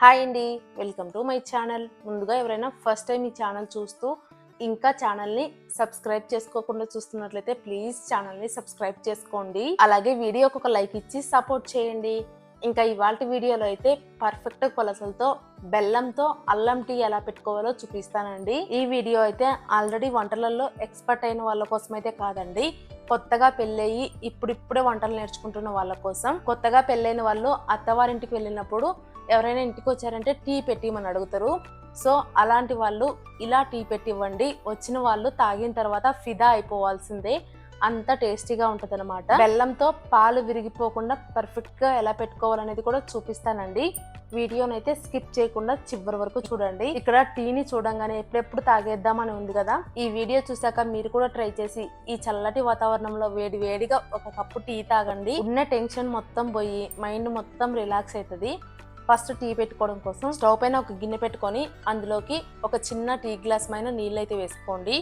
Hi అండి, welcome to my channel. ముందుగా ఎవరైనా ఫస్ట్ టైం ఈ ఛానల్ చూస్తూ ఇంకా ఛానల్ని సబ్స్క్రైబ్ చేసుకోకుండా చూస్తున్నట్లయితే ప్లీజ్ ఛానల్ని సబ్స్క్రైబ్ చేసుకోండి. అలాగే వీడియోకి ఒక లైక్ ఇచ్చి సపోర్ట్ చేయండి. ఇంకా ఇవాళ వీడియోలో అయితే పర్ఫెక్ట్ కొలతలతో బెల్లంతో అల్లం టీ ఎలా పెట్టుకోవాలో చూపిస్తానండి. ఈ వీడియో అయితే ఆల్రెడీ వంటలలో ఎక్స్పర్ట్ అయిన వాళ్ళ కోసం అయితే కాదండి, కొత్తగా పెళ్ళయి ఇప్పుడిప్పుడే వంటలు నేర్చుకుంటున్న వాళ్ళ కోసం. కొత్తగా పెళ్ళైన వాళ్ళు అత్తవారింటికి వెళ్ళినప్పుడు ఎవరైనా ఇంటికి వచ్చారంటే టీ పెట్టిమని అడుగుతారు. సో అలాంటి వాళ్ళు ఇలా టీ పెట్టివ్వండి. వచ్చిన వాళ్ళు తాగిన తర్వాత ఫిదా అయిపోవాల్సిందే, అంత టేస్టీగా ఉంటుంది అనమాట. బెల్లంతో పాలు విరిగిపోకుండా పర్ఫెక్ట్గా ఎలా పెట్టుకోవాలనేది కూడా చూపిస్తానండి. వీడియోనైతే స్కిప్ చేయకుండా చివరి వరకు చూడండి. ఇక్కడ టీని చూడంగానే ఎప్పుడెప్పుడు తాగేద్దామని ఉంది కదా. ఈ వీడియో చూసాక మీరు కూడా ట్రై చేసి ఈ చల్లటి వాతావరణంలో వేడి వేడిగా ఒక కప్పు టీ తాగండి. ఉన్న టెన్షన్ మొత్తం పోయి మైండ్ మొత్తం రిలాక్స్ అవుతుంది. ఫస్ట్ టీ పెట్టుకోవడం కోసం స్టవ్ పైన ఒక గిన్నె పెట్టుకొని అందులోకి ఒక చిన్న టీ గ్లాస్ పైన నీళ్ళు అయితే వేసుకోండి.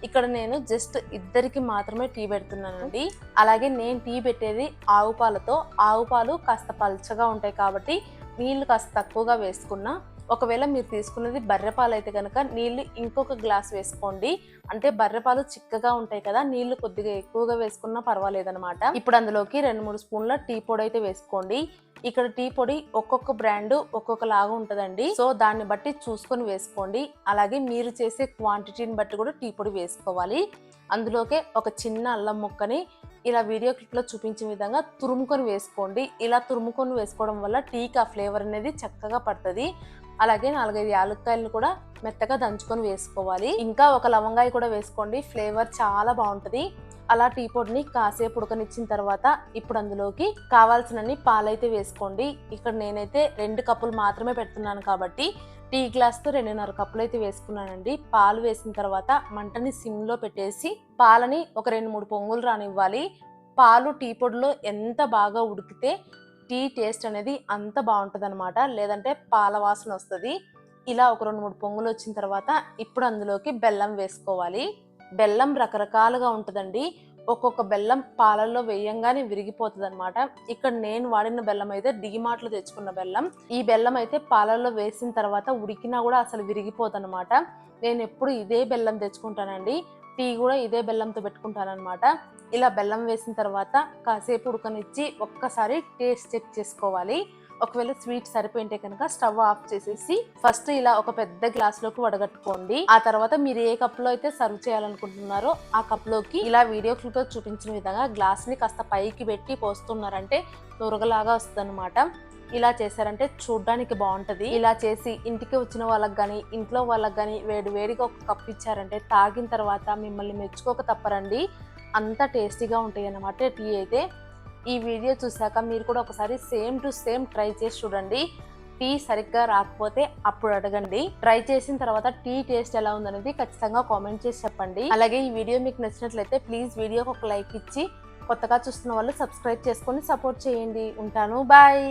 ఇక్కడ నేను జస్ట్ ఇద్దరికి మాత్రమే టీ పెడుతున్నానండి. అలాగే నేను టీ పెట్టేది ఆవు పాలతో. ఆవు పాలు కాస్త పల్చగా ఉంటాయి కాబట్టి నీళ్లు కాస్త తక్కువగా వేసుకున్నా. ఒకవేళ మీరు తీసుకున్నది బర్రెపాలు అయితే కనుక నీళ్లు ఇంకొక గ్లాస్ వేసుకోండి. అంటే బర్రెపాలు చిక్కగా ఉంటాయి కదా, నీళ్లు కొద్దిగా ఎక్కువగా వేసుకున్నా పర్వాలేదనమాట. ఇప్పుడు అందులోకి 2-3 స్పూన్ల టీ పొడి అయితే వేసుకోండి. ఇక్కడ టీ పొడి ఒక్కొక్క బ్రాండ్ ఒక్కొక్కలాగా ఉంటుందండి. సో దాన్ని బట్టి చూసుకొని వేసుకోండి. అలాగే మీరు చేసే క్వాంటిటీని బట్టి కూడా టీ పొడి వేసుకోవాలి. అందులోకే ఒక చిన్న అల్లం ముక్కని ఇలా వీడియో క్లిప్లో చూపించిన విధంగా తురుముకొని వేసుకోండి. ఇలా తురుముకొని వేసుకోవడం వల్ల టీకి ఆ ఫ్లేవర్ అనేది చక్కగా పడుతుంది. అలాగే 4-5 యాలక్కాయలను కూడా మెత్తగా దంచుకొని వేసుకోవాలి. ఇంకా ఒక లవంగాయ కూడా వేసుకోండి, ఫ్లేవర్ చాలా బాగుంటుంది. అలా టీ పొడిని కాసేపు ఉడకనిచ్చిన తర్వాత ఇప్పుడు అందులోకి కావాల్సినన్ని పాలైతే వేసుకోండి. ఇక్కడ నేనైతే 2 కప్పులు మాత్రమే పెడుతున్నాను కాబట్టి టీ గ్లాస్తో 2.5 కప్పులు అయితే వేసుకున్నానండి. పాలు వేసిన తర్వాత మంటని సిమ్లో పెట్టేసి పాలని ఒక 2-3 పొంగులు రానివ్వాలి. పాలు టీ పొడిలో ఎంత బాగా ఉడికితే టీ టేస్ట్ అనేది అంత బాగుంటుంది అనమాట, లేదంటే పాల వాసన వస్తుంది. ఇలా ఒక 2-3 పొంగులు వచ్చిన తర్వాత ఇప్పుడు అందులోకి బెల్లం వేసుకోవాలి. బెల్లం రకరకాలుగా ఉంటుందండి. ఒక్కొక్క బెల్లం పాలల్లో వేయంగానే విరిగిపోతుంది అనమాట. ఇక్కడ నేను వాడిన బెల్లం అయితే డిమార్ట్లో తెచ్చుకున్న బెల్లం. ఈ బెల్లం అయితే పాలల్లో వేసిన తర్వాత ఉడికినా కూడా అసలు విరిగిపోతుంది అనమాట. నేను ఎప్పుడు ఇదే బెల్లం తెచ్చుకుంటానండి. టీ కూడా ఇదే బెల్లంతో పెట్టుకుంటానమాట. ఇలా బెల్లం వేసిన తర్వాత కాసేపు ఉడకనిచ్చి ఒక్కసారి టేస్ట్ చెక్ చేసుకోవాలి. ఒకవేళ స్వీట్ సరిపోయింటే కనుక స్టవ్ ఆఫ్ చేసేసి ఫస్ట్ ఇలా ఒక పెద్ద గ్లాస్లోకి వడగట్టుకోండి. ఆ తర్వాత మీరు ఏ కప్లో అయితే సర్వ్ చేయాలనుకుంటున్నారో ఆ కప్లోకి ఇలా వీడియో క్లిప్లో చూపించిన విధంగా గ్లాస్ని కాస్త పైకి పెట్టి పోస్తున్నారంటే నురగలాగా వస్తుంది అనమాట. ఇలా చేశారంటే చూడ్డానికి బాగుంటుంది. ఇలా చేసి ఇంటికి వచ్చిన వాళ్ళకి కానీ ఇంట్లో వాళ్ళకి కానీ వేడి వేడిగా ఒక కప్ ఇచ్చారంటే తాగిన తర్వాత మిమ్మల్ని మెచ్చుకోక తప్పరండి, అంత టేస్టీగా ఉంటాయి అన్నమాట టీ అయితే. ఈ వీడియో చూసాక మీరు కూడా ఒకసారి సేమ్ టు సేమ్ ట్రై చేసి చూడండి. టీ సరిగ్గా రాకపోతే అప్పుడు అడగండి. ట్రై చేసిన తర్వాత టీ టేస్ట్ ఎలా ఉందనేది ఖచ్చితంగా కామెంట్ చేసి చెప్పండి. అలాగే ఈ వీడియో మీకు నచ్చినట్లయితే ప్లీజ్ వీడియోకి ఒక లైక్ ఇచ్చి కొత్తగా చూస్తున్న వాళ్ళు సబ్స్క్రైబ్ చేసుకొని సపోర్ట్ చేయండి. ఉంటాను, బాయ్.